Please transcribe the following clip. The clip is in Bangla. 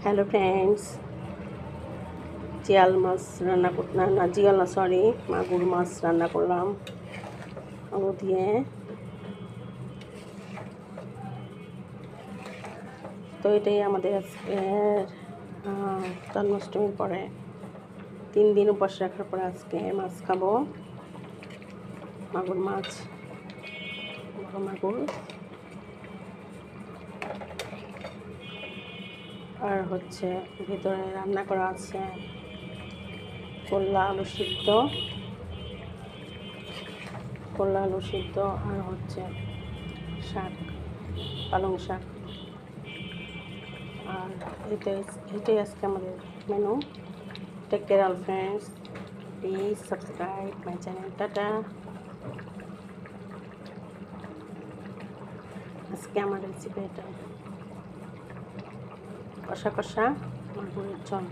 হ্যালো ফ্রেন্ডস, জিয়াল মাছ রান্না না জিয়াল না সরি মাগুর মাছ রান্না করলাম আলু দিয়ে। তো এটাই আমাদের জন্মাষ্টমীর পরে 3 দিন উপবাস রাখার পরে আজকে মাছ খাবো। মাগুর মাছ, বড় মাগুর। আর হচ্ছে ভিতরে রান্না করা আছে করলা আলু সিদ্ধ, আর হচ্ছে শাক, পালং শাক। আর এটাই আজকে আমাদের menu. Take care all friends, please subscribe my channel. টাটা। আজকে আমার রেসিপি এটা কষা মাগুরের ঝোল।